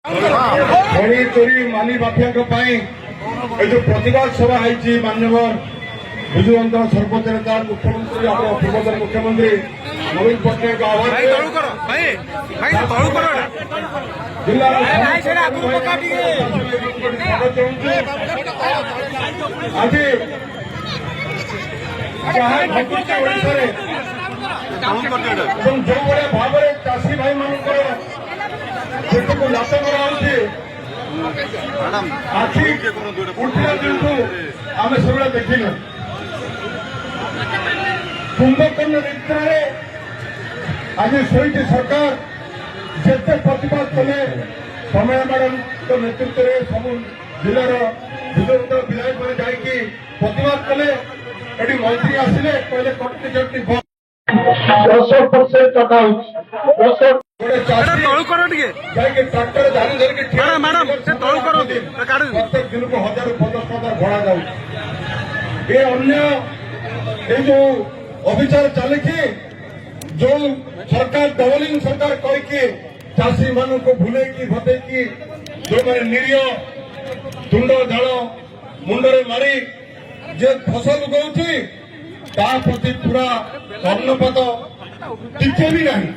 ଖଣି ଚୋରି ମାଲି ମାଫିଆଙ୍କ ପାଇଁ ଏ ଯୋଉ ପ୍ରତିବାଦ ସଭା ହେଇଛି ମାନ୍ୟବର ବିଜୁ ଜନତା ସରପଞ୍ଚ ନେତା ମୁଖ୍ୟମନ୍ତ୍ରୀ ଆମର ପୂର୍ବତନ ମୁଖ୍ୟମନ୍ତ୍ରୀ ନବୀନ ପଟ୍ଟନାୟକ ଆଜି ଯାହା ଘଟୁଛି ଓଡ଼ିଶାରେ ଏବଂ ଯେଉଁଭଳିଆ ଭାବରେ ଚାଷୀ ଭାଇ ମାନଙ୍କର ସେଠକୁ ଲାତ କରାଯାଉଛି ଆଖି ଉଠିଲା ଦିନଠୁ ଆମେ ସେଭଳିଆ ଦେଖିନୁ। କୁମ୍ଭକର୍ଣ୍ଣ ନିଦ୍ରାରେ ଆଜି ଶୋଇଛି ସରକାର। ଯେତେ ପ୍ରତିବାଦ କଲେ ସମୟ ମ୍ୟାଡମଙ୍କ ନେତୃତ୍ୱରେ ସବୁ ଜିଲ୍ଲାର ବିରୋଧ ବିଧାୟକମାନେ ଯାଇକି ପ୍ରତିବାଦ କଲେ। ଏଠି ମନ୍ତ୍ରୀ ଆସିଲେ କହିଲେ କଟକି ଚଟକି 10% ଟଙ୍କା ହଉଛି। ଗୋଟେ ଚାଷୀ ଯାଇକି ଟ୍ରାକ୍ଟର ଧାନ ଧରିକି ପ୍ରତ୍ୟେକ ଦିନକୁ 1000-1500 ଭଡ଼ା ଯାଉଛି। ଏ ଅନ୍ୟ ଏ ଯୋଉ ଅବିଚାର ଚାଲିଛି, ଯୋଉ ସରକାର ଡବଲିଂ ସରକାର କହିକି ଚାଷୀ ମାନଙ୍କୁ ଭୁଲେଇକି ଭତେଇକି ଯୋଉମାନେ ନିରୀହ ତୁଣ୍ଡ ଝାଳ ମୁଣ୍ଡରେ ମାରି ଯେ ଫସଲ ଉଗାଉଛି ତା ପ୍ରତି ପୁରା କର୍ଣ୍ଣପାତ ଟିକେ ବି ନାହିଁ।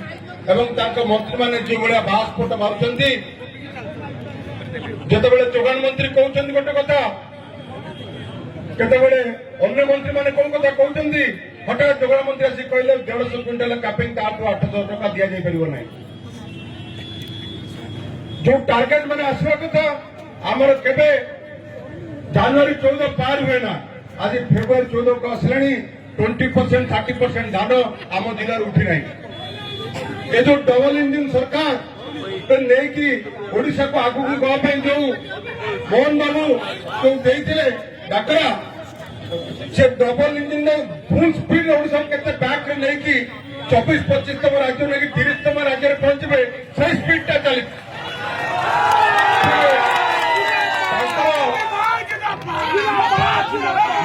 ଏବଂ ତାଙ୍କ ମନ୍ତ୍ରୀମାନେ ଯେଉଁଭଳିଆ ବାସ୍ଫୋଟ ମାରୁଛନ୍ତି, ଯେତେବେଳେ ଯୋଗାଣ ମନ୍ତ୍ରୀ କହୁଛନ୍ତି ଗୋଟେ କଥା, କେତେବେଳେ ଅନ୍ୟ ମନ୍ତ୍ରୀମାନେ କୋଉ କଥା କହୁଛନ୍ତି, ହଠାତ୍ ଯୋଗାଣ ମନ୍ତ୍ରୀ ଆସି କହିଲେ 150 କ୍ୱିଣ୍ଟାଲ କାପିଂ ତାଠୁ 800 ଟଙ୍କା ଦିଆଯାଇପାରିବ ନାହିଁ। ଯୋଉ ଟାର୍ଗେଟ ମାନେ ଆସିବା କଥା ଆମର କେବେ ଜାନୁଆରୀ 14 ପାର ହୁଏ ନା, ଆଜି ଫେବୃଆରୀ 14କୁ ଆସିଲାଣି। 20% 30% ଧାନ ଆମ ଜିଲ୍ଲାରେ ଉଠି ନାହିଁ। ଏ ଯୋଉ ଡବଲ ଇଞ୍ଜିନ ସରକାର ନେଇକି ଓଡିଶାକୁ ଆଗକୁ ଗବା ପାଇଁ ଯୋଉ ମୋହନ ବାବୁ ଯୋଉ ଦେଇଥିଲେ ଡାକରା, ସେ ଡବଲ ଇଞ୍ଜିନ ଫୁଲ ସ୍ପିଡ୍ ଓଡିଶାକୁ କେତେ ବ୍ୟାକରେ ନେଇକି 24-25ତମ ରାଜ୍ୟ ନେଇକି 30ତମ ରାଜ୍ୟରେ ପହଞ୍ଚିବେ, ସେଇ ସ୍ପିଡଟା ଚାଲିଛି।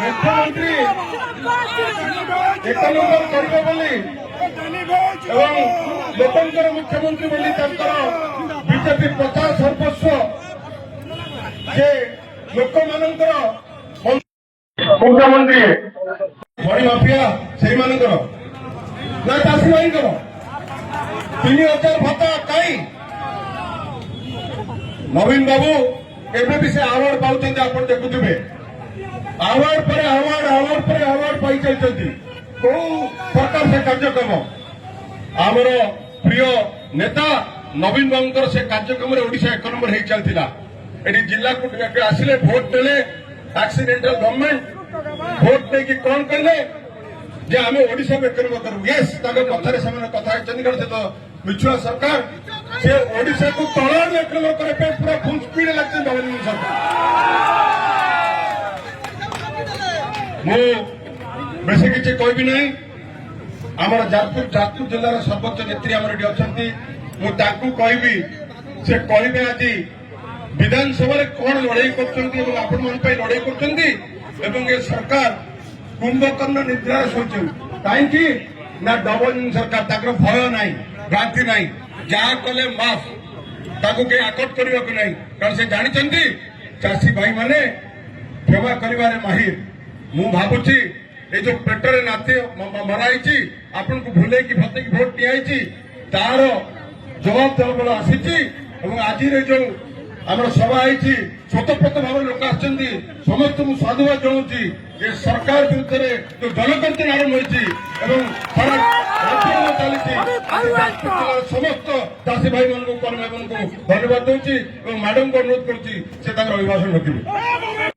ମୁଖ୍ୟମନ୍ତ୍ରୀ 1 ନମ୍ବର କରିବେ ବୋଲି ଏବଂ ଲୋକଙ୍କର ମୁଖ୍ୟମନ୍ତ୍ରୀ ବୋଲି ତାଙ୍କର ବିଜେପି ପ୍ରଚାର ସର୍ବସ୍ୱ, ଯେ ଲୋକମାନଙ୍କର ମୁଖ୍ୟମନ୍ତ୍ରୀ ଖଣି ମାଫିଆ ସେଇମାନଙ୍କର ନା ଚାଷୀ ଭାଇଙ୍କର 3000 ଭତ୍ତା କାହିଁ? ନବୀନ ବାବୁ ଏବେ ବି ସେ ଆୱାର୍ଡ ପାଉଛନ୍ତି, ଆପଣ ଦେଖୁଥିବେ। ଆୱାର୍ଡ ପରେ ଆୱାର୍ଡ ପାଇ ଚାଲିଛନ୍ତି। କୋଉ ସରକାର ସେ କାର୍ଯ୍ୟକ୍ରମ? ଆମର ପ୍ରିୟ ନେତା ନବୀନ ବାବୁଙ୍କର ସେ କାର୍ଯ୍ୟକ୍ରମରେ ଓଡ଼ିଶା 1 ନମ୍ବର ହେଇ ଚାଲିଥିଲା। ଏଠି ଜିଲ୍ଲାକୁ ଆସିଲେ ଭୋଟ ନେଲେ, ଆକ୍ସିଡେଣ୍ଟାଲ ଗଭର୍ଣ୍ଣମେଣ୍ଟ ଭୋଟ ନେଇକି କଣ କହିଲେ ଯେ ଆମେ ଓଡ଼ିଶାକୁ 1 ନମ୍ବର କରିବୁ। ୟେସ୍, ତାଙ୍କ କଥାରେ ସେମାନେ କଥା ହେଇଛନ୍ତି, କାରଣ ସେ ତ ମିଛୁଆ ସରକାର। ସେ ଓଡ଼ିଶାକୁ ତଳରେ 1 ନମ୍ବର କରିବା ପାଇଁ ପୁରା ଫୁଲ ସ୍ପିଡ୍ ଲାଗିଛନ୍ତି ନବୀନ ସରକାର। ମୁଁ ବେଶୀ କିଛି କହିବି ନାହିଁ। ଆମର ଯାଜପୁର ଜିଲ୍ଲାର ସର୍ବୋଚ୍ଚ ନେତ୍ରୀ ଆମର ଏଠି ଅଛନ୍ତି, ମୁଁ ତାଙ୍କୁ କହିବି, ସେ କହିବେ ଆଜି ବିଧାନସଭାରେ କଣ ଲଢେଇ କରୁଛନ୍ତି ଏବଂ ଆପଣମାନଙ୍କ ପାଇଁ ଲଢେଇ କରୁଛନ୍ତି। ଏବଂ ଏ ସରକାର କୁମ୍ଭକର୍ଣ୍ଣ ନିଦ୍ରାରେ ଶୋଇଛନ୍ତି। କାହିଁକି ନା ଡବଲ ଇଞ୍ଜିନ ସରକାର, ତାଙ୍କର ଭୟ ନାହିଁ, ଭ୍ରାନ୍ତି ନାହିଁ। ଯାହା କଲେ ମାଫ, ତାକୁ କେହି ଆକଟ କରିବାକୁ ନାହିଁ। କାରଣ ସେ ଜାଣିଛନ୍ତି ଚାଷୀ ଭାଇମାନେ କ୍ଷମା କରିବାରେ ମାହିର। ମୁଁ ଭାବୁଛି ଏ ଯୋଉ ପେଟରେ ନାତି ମରା ହେଇଛି, ଆପଣଙ୍କୁ ଭୁଲେଇକି ଭତେଇକି ଭୋଟ ଦିଆଯାଇଛି, ତାର ଜବାବ ଦେବା ଆସିଛି। ଏବଂ ଆଜିର ଯୋଉ ଆମର ସଭା ହେଇଛି, ସ୍ୱତଃପ୍ରତ ଭାବରେ ଲୋକ ଆସିଛନ୍ତି, ସମସ୍ତଙ୍କୁ ସାଧୁବାଦ ଜଣାଉଛି। ଏ ସରକାର ବିରୁଦ୍ଧରେ ଯୋଉ ଜନକର୍ତ୍ତନ ଆରମ୍ଭ ହୋଇଛି ଏବଂ ସାରା ରାଜ୍ୟରେ ଚାଲିଛି, ସମସ୍ତ ଚାଷୀ ଭାଇମାନଙ୍କୁ କର୍ମୀମାନଙ୍କୁ ଧନ୍ୟବାଦ ଦଉଛି ଏବଂ ମ୍ୟାଡମଙ୍କୁ ଅନୁରୋଧ କରୁଛି ସେ ତାଙ୍କର ଅଭିଭାଷଣ ରଖିବେ।